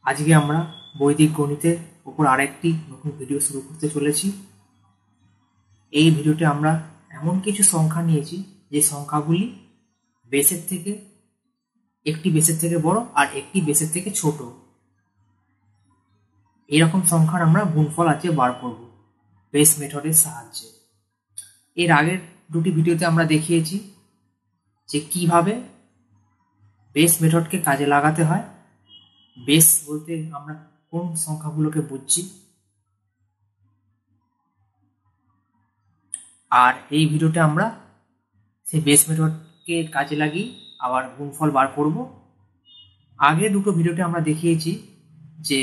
আজকে আমরা বৈদিক গণিতের উপর আরেকটি নতুন ভিডিও শুরু করতে চলেছি। এই ভিডিওতে আমরা এমন কিছু সংখ্যা নিয়েছি যে সংখ্যাগুলি বেসের থেকে একটি বেসের থেকে বড় আর একটি বেসের থেকে ছোট। এরকম সংখ্যার আমরা গুণফল আজকে বার করব বেস মেথডের সাহায্যে। এর আগের দুটি ভিডিওতে আমরা দেখিয়েছি যে কিভাবে বেস মেথডকে কাজে লাগাতে হয়। বেস বলতে আমরা কোন সংখ্যাগুলোকে বুঝছি, আর এই ভিডিওতে আমরা সেই বেস মেথডকে কাজে লাগিয়ে আবার গুণফল বার করব। আগে দুটো ভিডিওতে আমরা দেখিয়েছি যে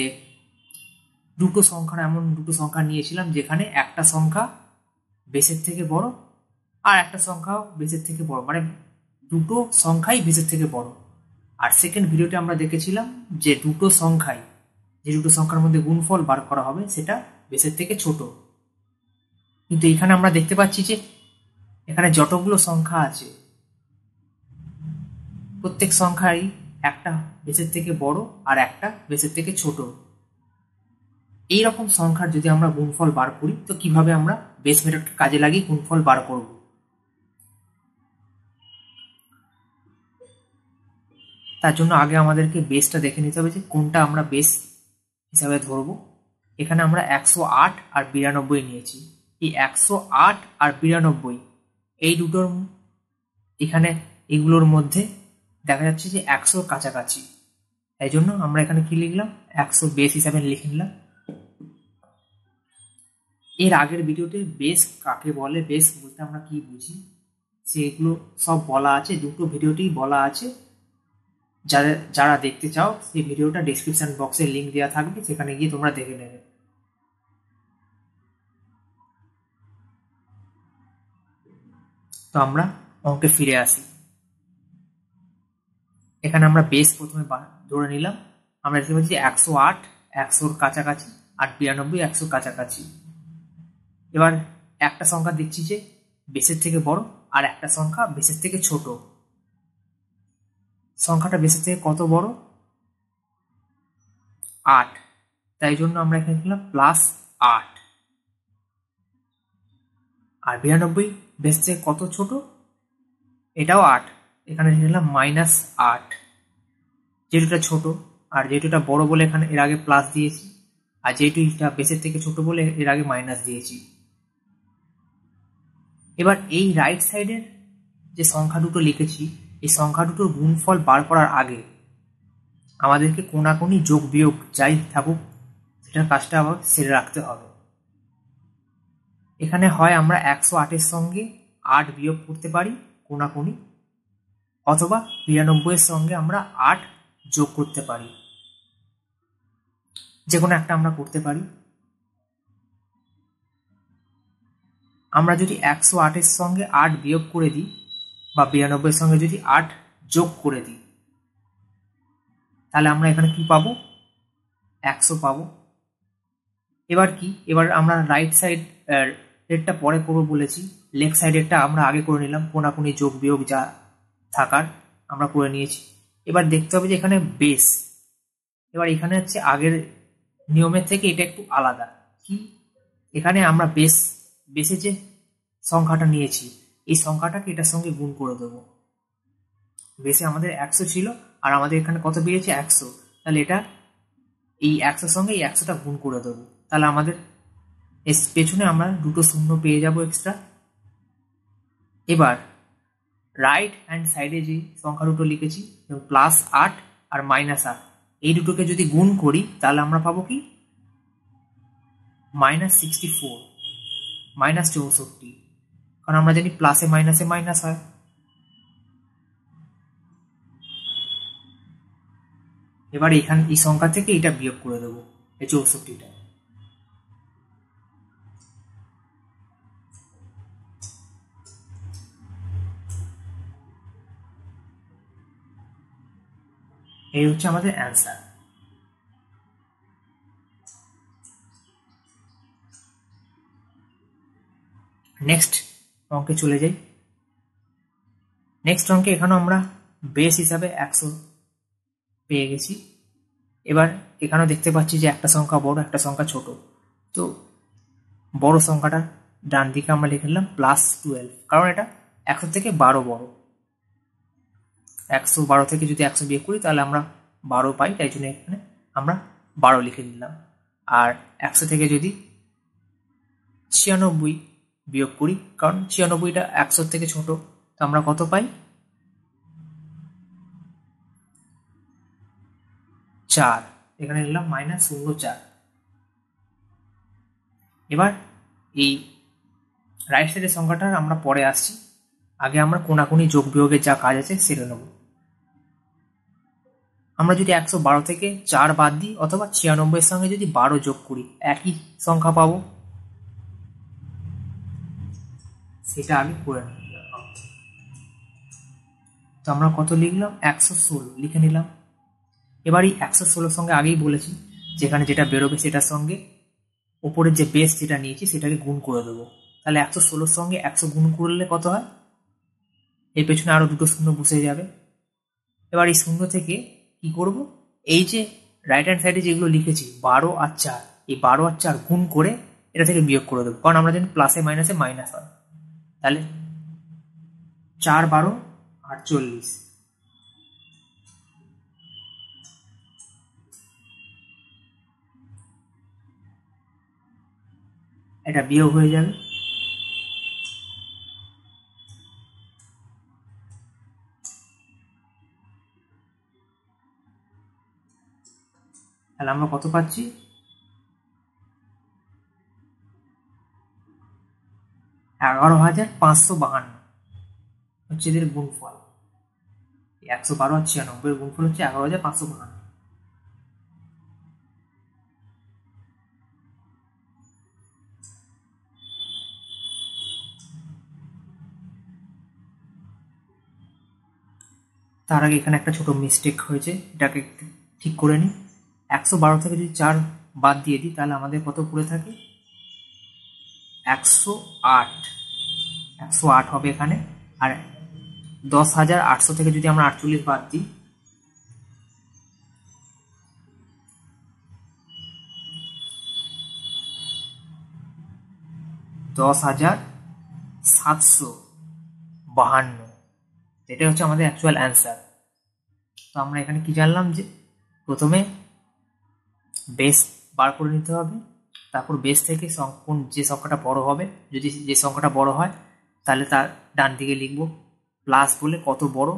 দুটো সংখ্যা নিয়েছিলাম যেখানে একটা সংখ্যা বেসের থেকে বড় আর একটা সংখ্যা বেসের থেকে বড়, মানে দুটো সংখ্যাই বেসের থেকে বড়। আর সেকেন্ড ভিডিওতে আমরা দেখেছিলাম যে দুটো সংখ্যার মধ্যে গুণফল বার করা হবে সেটা বেসের থেকে ছোট। কিন্তু এখানে আমরা দেখতে পাচ্ছি যে এখানে যতগুলো সংখ্যা আছে প্রত্যেক সংখ্যাই একটা বেসের থেকে বড় আর একটা বেসের থেকে ছোট। এই রকম সংখ্যার যদি আমরা গুণফল বার করি তো কিভাবে আমরা বেস মেথডকে কাজে লাগিয়ে গুণফল বার করব। তার জন্য আগে আমাদেরকে বেসটা দেখে নিতে হবে যে কোনটা আমরা বেস হিসাবে ধরবো। এখানে আমরা 108 আর 92 নিয়েছি। এই 108 আর 92 এই দুটোর এখানে এগুলোর মধ্যে দেখা যাচ্ছে যে 100 কাছাকাছি, এই জন্য আমরা এখানে কি লিখলাম 100 বেস হিসাবে লিখে নিলাম। এর আগের ভিডিওতে বেস কাকে বলে, বেস বলতে আমরা কি বুঝি সেগুলো সব বলা আছে, দুটো ভিডিওতেই বলা আছে। যারা দেখতে চাও সেই ভিডিওটা ডেসক্রিপশন বক্সে লিংক দেওয়া থাকবে, সেখানে গিয়ে তোমরা দেখে নেবে। তো আমরা অঙ্কে ফিরে আসি। এখানে আমরা বেস প্রথমে ধরে নিলাম। আমরা দেখতে পাচ্ছি 108 100-র কাছাকাছি আর 92 100-র কাছাকাছি। এবার একটা সংখ্যা দেখছি যে বেসের থেকে বড় আর একটা সংখ্যা বেসের থেকে ছোট। সংখ্যাটা বেসের থেকে কত বড়? 8, তাই জন্য আমরা এখানে লিখলাম +8। আর 92 বেস থেকে কত ছোট? এটাও 8, এখানে লিখলাম -8। যেটা ছোট আর যেটা বড় বলে এখানে এর আগে প্লাস দিয়েছি, আর যেটা বেসের থেকে ছোট বলে এর আগে মাইনাস দিয়েছি। এবার এই রাইট সাইডের যে সংখ্যা দুটো লিখেছি এই সংখ্যা দুটোর গুণফল বার করার আগে আমাদেরকে কোনাকুনি যোগ বিয়োগ যাই থাকুক সেটার কাজটা আবার সেরে রাখতে হবে। এখানে হয় আমরা 108-এর সঙ্গে 8 বিয়োগ করতে পারি কোনাকুনি, অথবা 92-এর সঙ্গে আমরা 8 যোগ করতে পারি, যে কোনো একটা আমরা করতে পারি। আমরা যদি 108-এর সঙ্গে 8 বিয়োগ করে দিই বা 92-এর সঙ্গে যদি 8 যোগ করে দিই তাহলে আমরা এখানে কি পাবো? 100 পাবো। এবার আমরা রাইট সাইড এরটা পরে করবো বলেছি, লেফট সাইডেরটা আমরা আগে করে নিলাম, কোনাকুনি যোগ বিয়োগ যা থাকার আমরা করে নিয়েছি। এবার দেখতে হবে যে এখানে বেস, এবার এখানে হচ্ছে আগের নিয়মের থেকে এটা একটু আলাদা। কি, এখানে আমরা বেসে যে সংখ্যাটা নিয়েছি এই সংখ্যাটাকে এটার সঙ্গে গুণ করে দেবো। বেসে আমাদের 100 ছিল আর আমাদের এখানে কত বেরিয়েছে 100, তাহলে এটা এই 100-র সঙ্গে এই 100টা গুণ করে দেবো, তাহলে আমাদের পেছনে আমরা দুটো শূন্য পেয়ে যাব এক্সট্রা। এবার রাইট হ্যান্ড সাইডে যে সংখ্যা দুটো লিখেছি +8 আর -8 এই দুটোকে যদি গুণ করি তাহলে আমরা পাবো কি -64 -64, কারণ আমরা জানি প্লাসে মাইনাসে মাইনাস হয়। এবার এখানে এই সংখ্যা থেকে এটা বিয়োগ করে দেবো, এই 64টা। এই হচ্ছে আমাদের অ্যান্সার। নেক্সট অঙ্কে চলে যাই। নেক্সট অঙ্কে এখানে আমরা বেস হিসাবে 100 পেয়ে গেছি। এবার এখানেও দেখতে পাচ্ছি যে একটা সংখ্যা বড় একটা সংখ্যা ছোট। তো বড় সংখ্যাটা ডান দিকে আমরা লিখে নিলাম +12, কারণ এটা 100 থেকে 12 বড়। 112 থেকে যদি 100 বিয়োগ করি তাহলে আমরা 12 পাই, তাই জন্য এখানে আমরা 12 লিখে নিলাম। আর 100 থেকে যদি 96 বিয়োগ করি, কারণ 96টা 100 থেকে ছোট, তো আমরা কত পাই? 4। এখানে নিলাম -04। এবার এই রাইট সাইডের সংখ্যাটা আমরা পরে আসছি, আগে আমরা কোনাকুনি যোগ বিয়োগের যা কাজ আছে সেরে নেব। আমরা যদি 112 থেকে 4 বাদ দিই অথবা 96 এর সঙ্গে যদি 12 যোগ করি একই সংখ্যা পাবো, সেটা আগে করে নিলাম। তো আমরা কত লিখলাম? 116 লিখে নিলাম। এবার এই 116 সঙ্গে আগেই বলেছি যেখানে যেটা বেরোবে সেটার সঙ্গে উপরের যে বেস যেটা নিয়েছি সেটাকে গুণ করে দেবো। তাহলে 116 সঙ্গে 100 গুণ করলে কত হয়? এর পেছনে আরো দুটো শূন্য বসে যাবে। এবার এই শূন্য থেকে কি করব? এই যে রাইট হ্যান্ড সাইডে যেগুলো লিখেছি 12 আর 4, এই 12 আর 4 গুণ করে এটা থেকে বিয়োগ করে দেবো, কারণ আমরা জানি প্লাসে মাইনাসে মাইনাস হয়। তাহলে 4 12 48, এটা বিয়োগ হয়ে যাবে। তাহলে আমরা কত পাচ্ছি? 11,552 হচ্ছে এদের গুণফল। 112 আর 96 এর গুণফল হচ্ছে 11,552। তার আগে এখানে একটা ছোট মিস্টেক হয়েছে, এটাকে ঠিক করে নিই। 112 থেকে যদি 4 বাদ দিয়ে দিই তাহলে আমাদের কত পড়ে থাকে? 108। 108 হবে এখানে। আর 10,800 থেকে যদি আমরা 48 বাদ দিই, 10,752, এটা হচ্ছে আমাদের অ্যাকচুয়াল অ্যান্সার। তো আমরা এখানে কি জানলাম? যে প্রথমে বেস বার করে নিতে হবে, তারপর বেস থেকে যে সংখ্যাটা বড় হবে, যদি যে সংখ্যাটা বড় হয় তাহলে তার ডান দিকে লিখব প্লাস বলে কত বড়,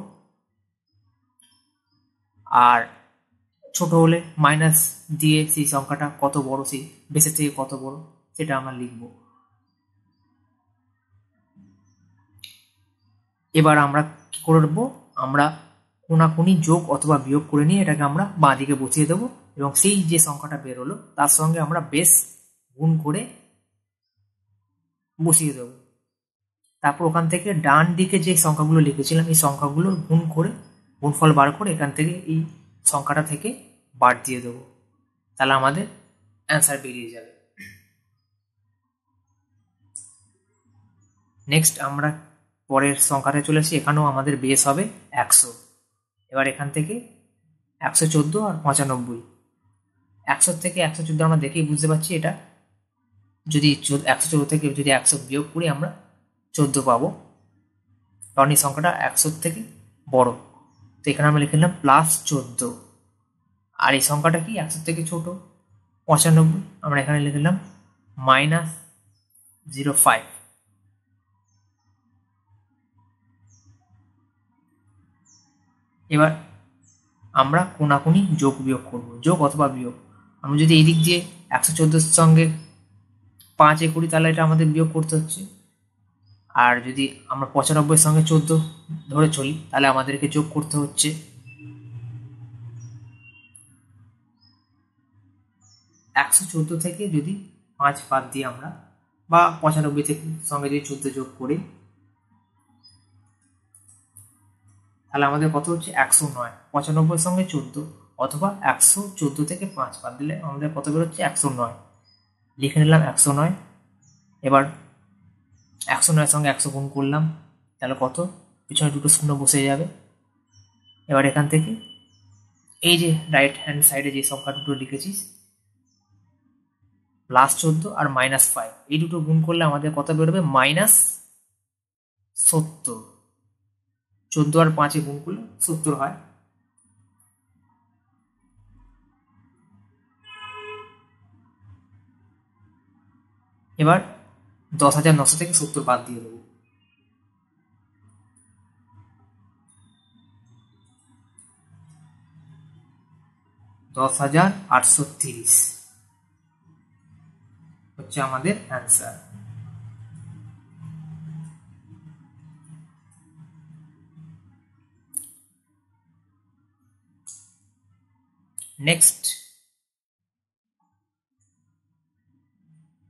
আর ছোট হলে মাইনাস দিয়ে সেই সংখ্যাটা কত বড়, সেই বেসের থেকে কত বড় সেটা আমরা লিখব। এবার আমরা কি করব? আমরা কোনাকুনি যোগ অথবা বিয়োগ করে নিয়ে এটাকে আমরা বাঁ দিকে বসিয়ে দেবো, এবং সেই যে সংখ্যাটা বেরোলো তার সঙ্গে আমরা বেস গুণ করে বসিয়ে দেবো। তারপর ওখান থেকে ডান দিকে যে সংখ্যাগুলো লিখেছিলাম এই সংখ্যাগুলো গুণ করে গুণফল বার করে এখান থেকে এই সংখ্যাটা থেকে বাদ দিয়ে দেবো, তাহলে আমাদের অ্যান্সার বেরিয়ে যাবে। নেক্সট আমরা পরের সংখ্যাতে চলে আসি। এখানেও আমাদের বেস হবে 100। এবার এখান থেকে 114 আর 95, 100 থেকে 114 আমরা দেখেই বুঝতে পারছি এটা যদি 114 থেকে যদি 100 বিয়োগ করি আমরা 14 পাবো, কারণ এই সংখ্যাটা 100 থেকে বড়। তো এখানে আমরা লিখে নিলাম +14। আর এই সংখ্যাটা কি 100 থেকে ছোট 95, আমরা এখানে লিখে নিলাম -05। এবার আমরা কোনাকুনি যোগ বিয়োগ করব, যোগ অথবা বিয়োগ। আমরা যদি এই দিক দিয়ে 114 সঙ্গে 5 করি তাহলে এটা আমাদের বিয়োগ করতে হচ্ছে, আর যদি আমরা 95 সঙ্গে 14 ধরে চলি তাহলে আমাদেরকে যোগ করতে হচ্ছে। 114 থেকে যদি 5 বাদ দিই আমরা, বা 95 থেকে সঙ্গে যদি 14 যোগ করি তাহলে আমাদের কত হচ্ছে? 109। 95 সঙ্গে 14 অথবা 114 থেকে 5 বাদ দিলে আমাদের কত বেরোচ্ছে? 109। লিখে নিলাম 109। এবার 109 সঙ্গে 100 গুণ করলাম, তাহলে কত? পিছনে দুটো শূন্য বসে যাবে। এবার এখান থেকে এই যে রাইট হ্যান্ড সাইডে যে সংখ্যা দুটো লিখেছি +14 আর -5, এই দুটো গুণ করলে আমাদের কত বেরোবে? -70। 14 আর 5 গুণ করলে 70 হয়। এবার 10,900 থেকে 70 বাদ দিয়ে দেবো। 10,830 হচ্ছে আমাদের অ্যান্সার। নেক্সট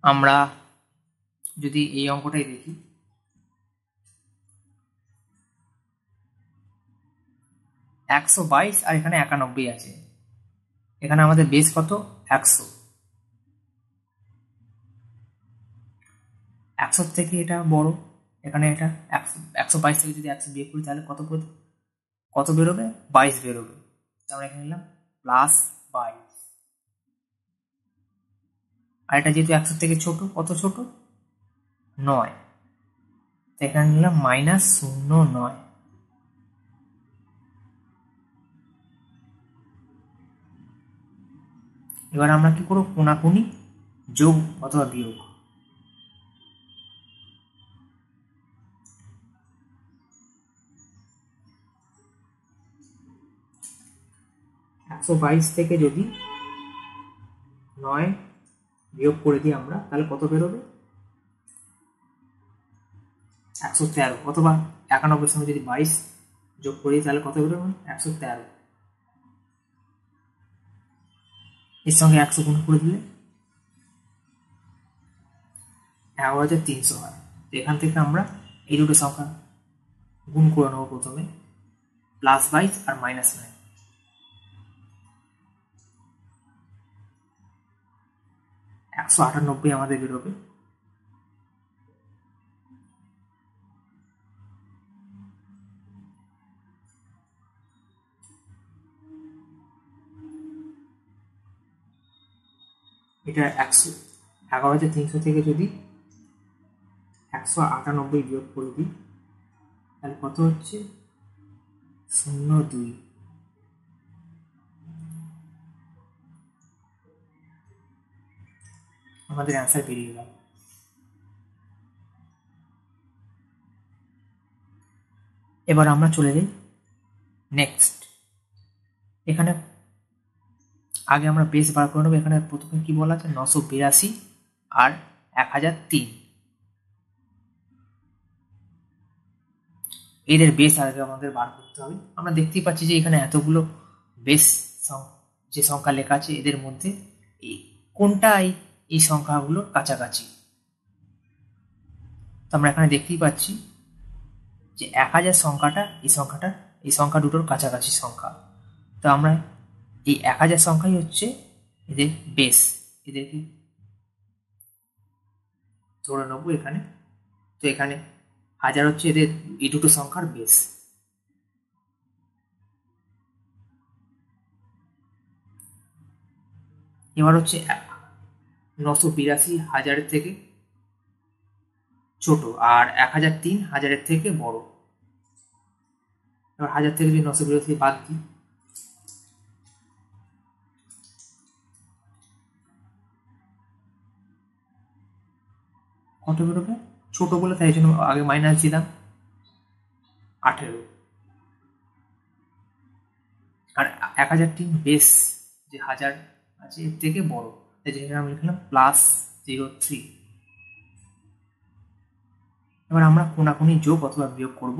আমরা যদি এই অঙ্কটাই দেখি, একশো 22 আর এখানে 91 আছে। এখানে আমাদের বেস কত? 100। 100 থেকে এটা বড়, এখানে এটা 122 থেকে যদি 100 বিয়োগ করি তাহলে কত বেরোবে? 22 বেরোবে। আমরা এখানে নিলাম +22। আর এটা যেহেতু 100 থেকে ছোট, কত ছোট? 9, এখানে নিলাম -09। এবার আমরা কি করবো? কোনাকুনি যোগ অথবা বিয়োগ। একশো 22 থেকে যদি 9 বিয়োগ করে দিই আমরা, তাহলে কত বেরোবে? 113। অথবা 91 সঙ্গে যদি 22 যোগ করি তাহলে কত বেরোবে? 113। এর সঙ্গে 100 গুণ করে দিলে 11,300 হয়। তো এখান থেকে আমরা এই দুটো সংখ্যা গুণ করে নেবো প্রথমে, +22 আর -9। 198 আমাদের বেরোবে। এটা 11,300 থেকে যদি 198 বিয়োগ করে দিই তাহলে কত হচ্ছে? 02। আমাদের অ্যান্সার বেরিয়ে গেল। এবার আমরা চলে যাই নেক্সট। এখানে আগে আমরা বেস বার করে নেবো। এখানে প্রথমে কি বলা আছে? 982 আর 1003, এদের বেস আগে আমাদের বার করতে হবে। আমরা দেখতেই পাচ্ছি যে এখানে এতগুলো বেস যে সংখ্যা লেখা আছে এদের মধ্যে কোনটা এই সংখ্যাগুলোর কাছাকাছি। তো আমরা এখানে দেখতেই পাচ্ছি যে 1000 সংখ্যাটা এই সংখ্যা দুটোর কাছাকাছি সংখ্যা। তো আমরা এই 1000 সংখ্যাই হচ্ছে এদের বেস, এদেরকে ধরে নেবো এখানে। তো এখানে 1000 হচ্ছে এদের এই দুটো সংখ্যার বেস। এবার হচ্ছে 982 1000 থেকে ছোট আর 1003 1000 থেকে বড়। এবার 1000 থেকে যদি 982 বাদ দিই কত বেরোবে? ছোট বলে তাই জন্য আগে মাইনাস দিলাম, 18। আর 1003 বেস যে 1000 আছে এর থেকে বড়, তাই জন্য আমি লিখলাম +03। এবার আমরা কোনাকুনি যোগ অথবা বিয়োগ করব।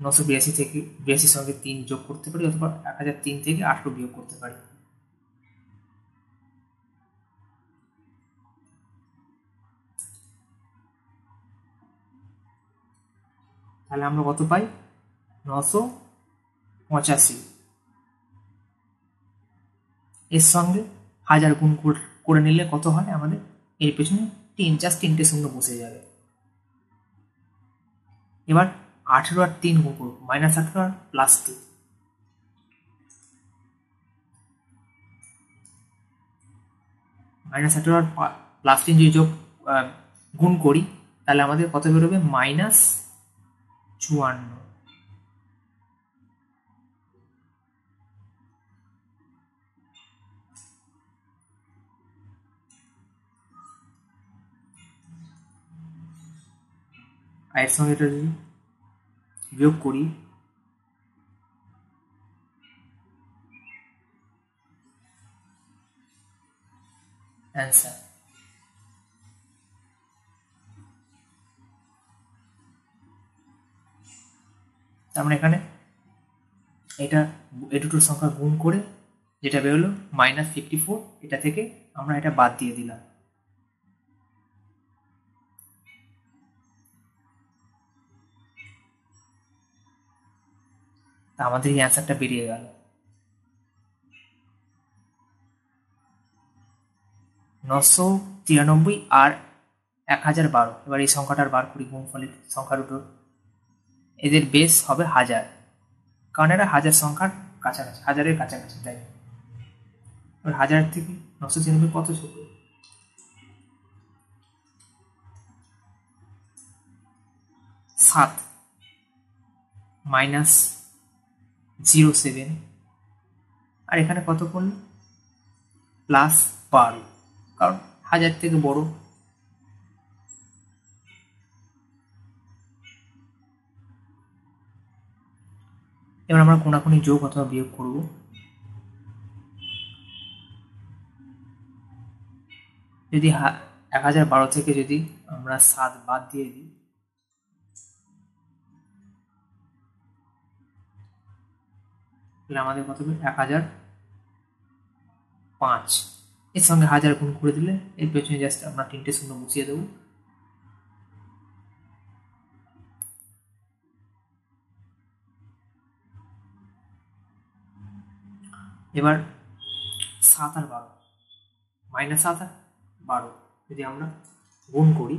982 থেকে 82 সঙ্গে 3 যোগ করতে পারি, অথবা 1003 থেকে 18 বিয়োগ করতে পারি। তাহলে আমরা কত পাই? 985। এর সঙ্গে 1000 গুণ করে নিলে কত হয় আমাদের? এর পেছনে 3 শূন্য বসে যাবে। এবার 18 আর 3 গুণ করবো, -18 আর +2। -18 আর +3 যদি গুণ করি তাহলে আমাদের কত বেরোবে? -54। এর সঙ্গে এটা যদি বিয়োগ করি অ্যান্সার। আমরা এখানে এটা এই দুটোর সংখ্যা গুণ করে যেটা বেরোলো -54, এটা থেকে আমরা এটা বাদ দিয়ে দিলাম। আমাদের এই অ্যান্সারটা বেরিয়ে গেল। 993 আর 1012। এবার এই সংখ্যাটার বার করি গুণফলের সংখ্যা দুটো। এদের বেস হবে 1000, কারণ এরা 1000 সংখ্যার কাছাকাছি, 1000-এর কাছাকাছি, তাই। এবার 1000 থেকে 993 কত ছোট? 7 -07, আর এখানে কত করলো? +12, কারণ 1000 থেকে বড়। এবার আমরা কোনাকুনি যোগ অথবা বিয়োগ করব। যদি 1012 থেকে যদি আমরা 7 বাদ দিয়ে দিই তাহলে আমাদের কত হবে? 1005। এর সঙ্গে 1000 গুণ করে দিলে এর পেছনে জাস্ট আমরা 3টে শূন্য বসিয়ে দেবো। এবার 7 আর 12, -7 আর 12 যদি আমরা গুণ করি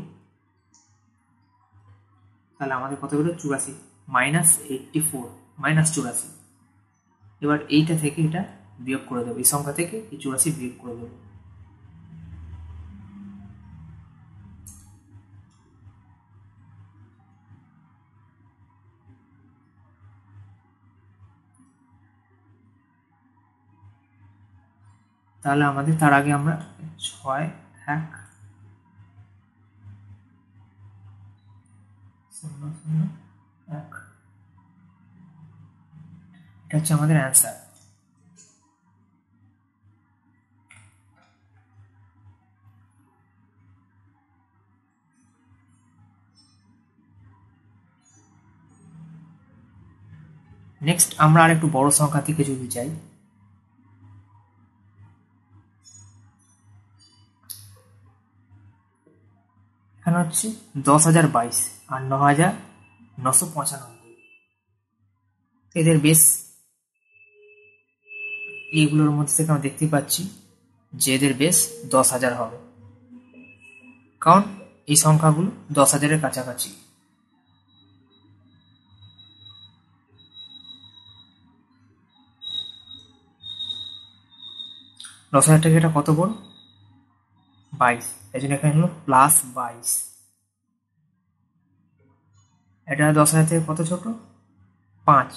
তাহলে আমাদের কত বেরোবে? 84, -84, -84। এবার এইটা থেকে এটা বিয়োগ করে দেবো, এই সংখ্যা থেকে এই 84 বিয়োগ করে দেবো। তাহলে আমাদের তার আগে আমরা 6, 1, 0, 0, 1, এটা হচ্ছে আমাদের অ্যান্সার। নেক্সট আমরা আর একটু বড় সংখ্যা থেকে যদি যাই, এখানে হচ্ছে 10,022 আর 9,995। এদের বেস এইগুলোর মধ্যে থেকে আমরা দেখতে পাচ্ছি যে এদের বেস 10,000 হবে, কারণ এই সংখ্যাগুলো 10,000-এর কাছাকাছি। +1000 থেকে এটা কত বড়? 22, এই জন্য এখানে হলো +22। এটা 10,000 থেকে কত ছোট? 5,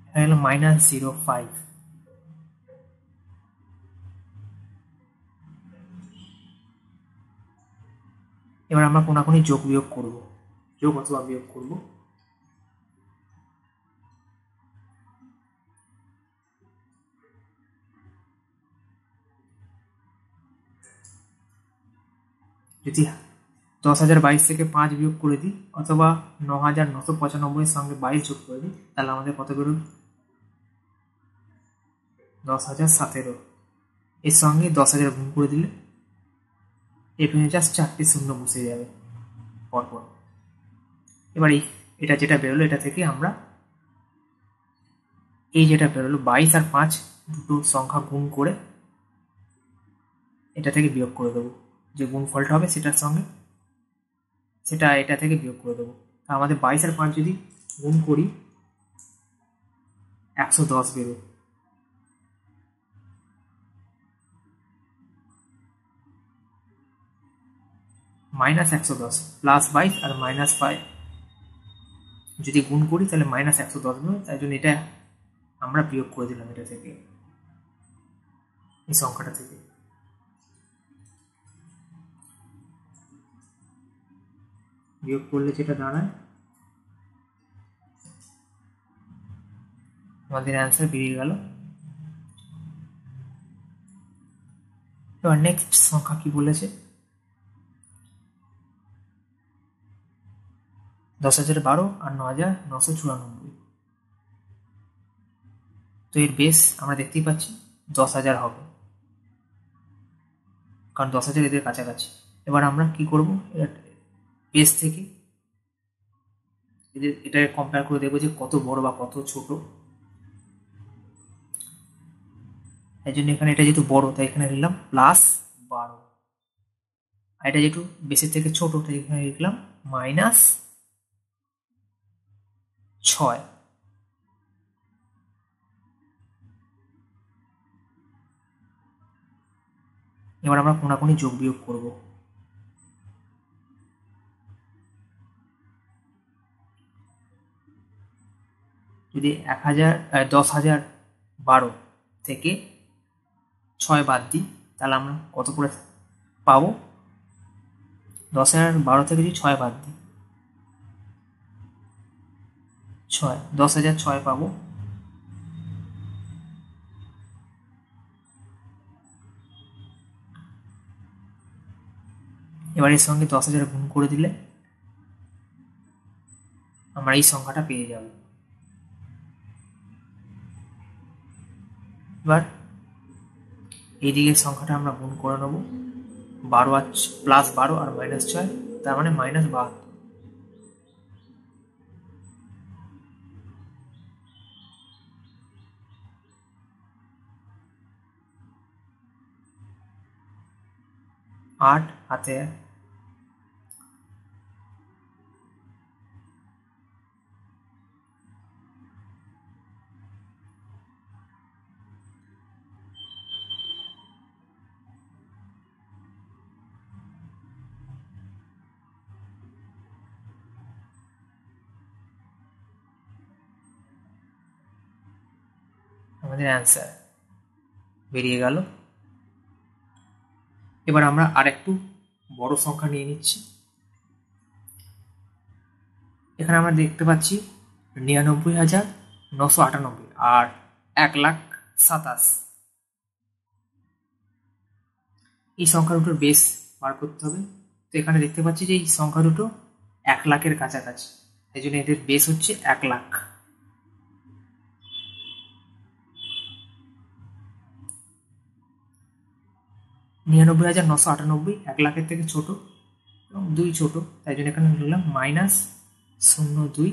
এখানে হলো -05। এবার আমরা কোনাকুনি যোগ বিয়োগ করব, যোগ অথবা বিয়োগ করব। যদি 10,022 থেকে 5 বিয়োগ করে দিই অথবা 9,995-এর সঙ্গে 22 যোগ করে দিই তাহলে আমাদের কত বেরোবে? 10,017। এর সঙ্গে 10,000 গুণ করে দিলে এখানে জাস্ট 4টে শূন্য বসে যাবে পরপর। এবার এটা যেটা বেরোলো এটা থেকে আমরা এই যেটা বেরোলো 22 আর 5 দুটো সংখ্যা গুণ করে এটা থেকে বিয়োগ করে দেবো, যে গুণফলটা হবে সেটার সঙ্গে সেটা এটা থেকে বিয়োগ করে দেবো। আমাদের 22 আর 5 যদি গুণ করি 110 বেরোবে। -110 +22 আর -5 যদি গুণ করি তাহলে -110 হবে, তাই জন্য এটা আমরা বিয়োগ করে দিলাম এটা থেকে, এই সংখ্যাটা থেকে। বিয়োগ করলে যেটা দাঁড়ায় আমাদের অ্যান্সার বেরিয়ে গেল। এবার নেক্সট সংখ্যা কি বলেছে, 10,012 আর 9,994। তো এর বেস আমরা দেখতেই পাচ্ছি 10,000 হবে, কারণ 10,000 এদের কাছাকাছি। এবার আমরা কি করব, বেস থেকে এটা কম্পেয়ার করে দেখবো যে কত বড় বা কত ছোট। এই জন্য এখানে এটা যেহেতু বড় তাই এখানে লিখলাম +12, আর এটা যেহেতু বেসের থেকে ছোট তাই এখানে লিখলাম -6। এবার আমরা কোনাকুনি যোগ বিয়োগ করব। যদি 10,012 থেকে 6 বাদ দিই তাহলে আমরা কত করে পাবো, 10,012 থেকে যদি 6 বাদ দিই 10,006 পাবো। এবার এর সঙ্গে 10,000 গুণ করে দিলে আমরা এই সংখ্যাটা পেয়ে যাব। এবার এই দিকের সংখ্যাটা আমরা গুণ করে নেব, +12 আর -6, তার মানে -72। আট হাতে আমাদের অ্যান্সার বেরিয়ে গেল। এবার আমরা আরেকটু বড় সংখ্যা নিয়ে নিচ্ছি। এখানে আমরা দেখতে পাচ্ছি 99,998 আর 1,27,000। এই সংখ্যা দুটোর বেস বার করতে হবে। তো এখানে দেখতে পাচ্ছি যে এই সংখ্যা দুটো 1 লাখের কাছাকাছি, এই জন্য এদের বেস হচ্ছে 1 লাখ। (99,998) 1 লাখের থেকে ছোট এবং 2 ছোট, তাই জন্য এখানে লিখলাম -02,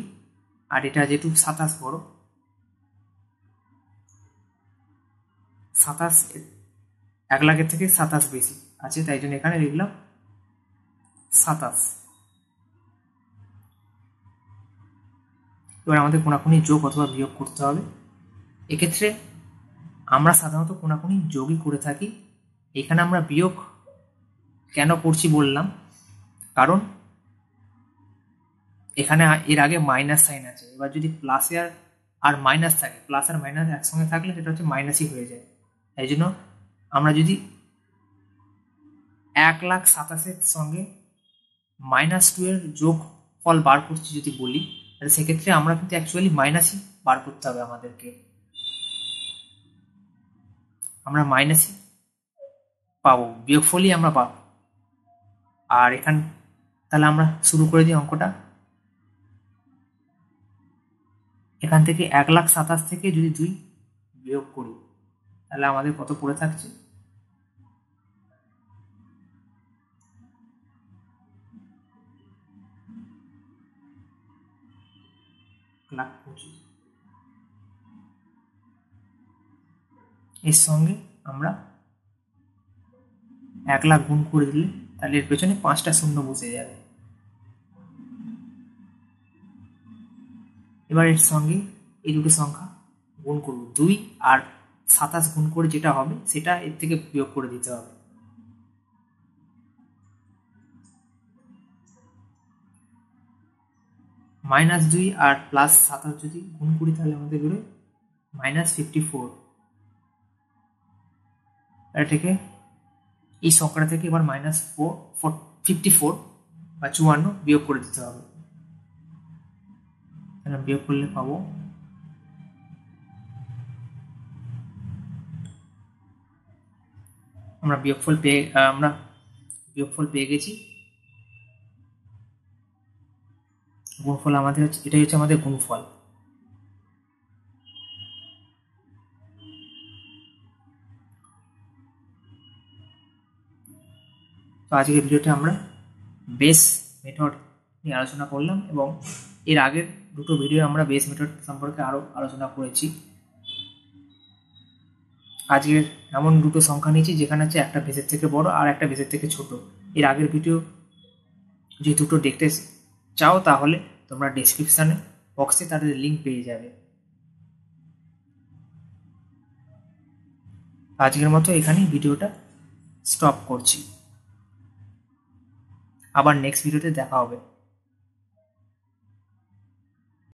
আর এটা যেহেতু 27 বড়, 27 1 লাখের থেকে 27 বেশি আছে, তাই জন্য এখানে লিখলাম 27। এবার আমাদের কোনাকুনি যোগ অথবা বিয়োগ করতে হবে। এক্ষেত্রে আমরা সাধারণত কোনাকুনি যোগই করে থাকি। এখানে আমরা বিয়োগ কেন করছি বললাম, কারণ এখানে এর আগে মাইনাস সাইন আছে। এবার যদি প্লাসে আর মাইনাস থাকে, প্লাস আর মাইনাস একসঙ্গে থাকলে সেটা হচ্ছে মাইনাসই হয়ে যায়। তাই জন্য আমরা যদি 1,27,000 সঙ্গে -2 এর যোগ ফল বার করছি যদি বলি, তাহলে সেক্ষেত্রে আমরা কিন্তু অ্যাকচুয়ালি মাইনাসই বার করতে হবে আমাদেরকে, আমরা মাইনাসই পাবো, বিয়োগফলই আমরা পাবো। আর এখান তাহলে আমরা শুরু করে দিই অঙ্কটা। এখান থেকে 1,27,000 থেকে যদি 2 বিয়োগ করি তাহলে আমাদের কত পড়ে থাকছে, (1,25,000)। এর সঙ্গে আমরা 1 লাখ গুণ করে দিলে তাহলে এর পেছনে 5টা শূন্য বসে যাবে। এবার এর সঙ্গে এই দুটো সংখ্যা গুণ করব, 2 আর 27 গুণ করে যেটা হবে সেটা এর থেকে বিয়োগ করে দিতে হবে। -2 আর +27 যদি গুণ করি তাহলে আমাদের বেরোয় -54। এটা থেকে এই সংখ্যাটা থেকে এবার -54 বা 54 বিয়োগ করে দিতে হবে। তাহলে বিয়োগ করলে পাবো আমরা বিয়োগফল পেয়ে গেছি। গুণফল আমাদের হচ্ছে, এটাই হচ্ছে আমাদের গুণফল। তো আজকের ভিডিওতে আমরা বেস মেথড নিয়ে আলোচনা করলাম এবং এর আগের দুটো ভিডিও আমরা বেস মেথড সম্পর্কে আরও আলোচনা করেছি। আজকের এমন দুটো সংখ্যা নিয়েছি যেখানে হচ্ছে একটা বেসের থেকে বড় আর একটা বেসের থেকে ছোট। এর আগের ভিডিও যে দুটো দেখতে চাও তাহলে তোমরা ডেসক্রিপশানে বক্সে তাদের লিঙ্ক পেয়ে যাবে। আজকের মতো এখানেই ভিডিওটা স্টপ করছি। আবার নেক্সট ভিডিওতে দেখা হবে।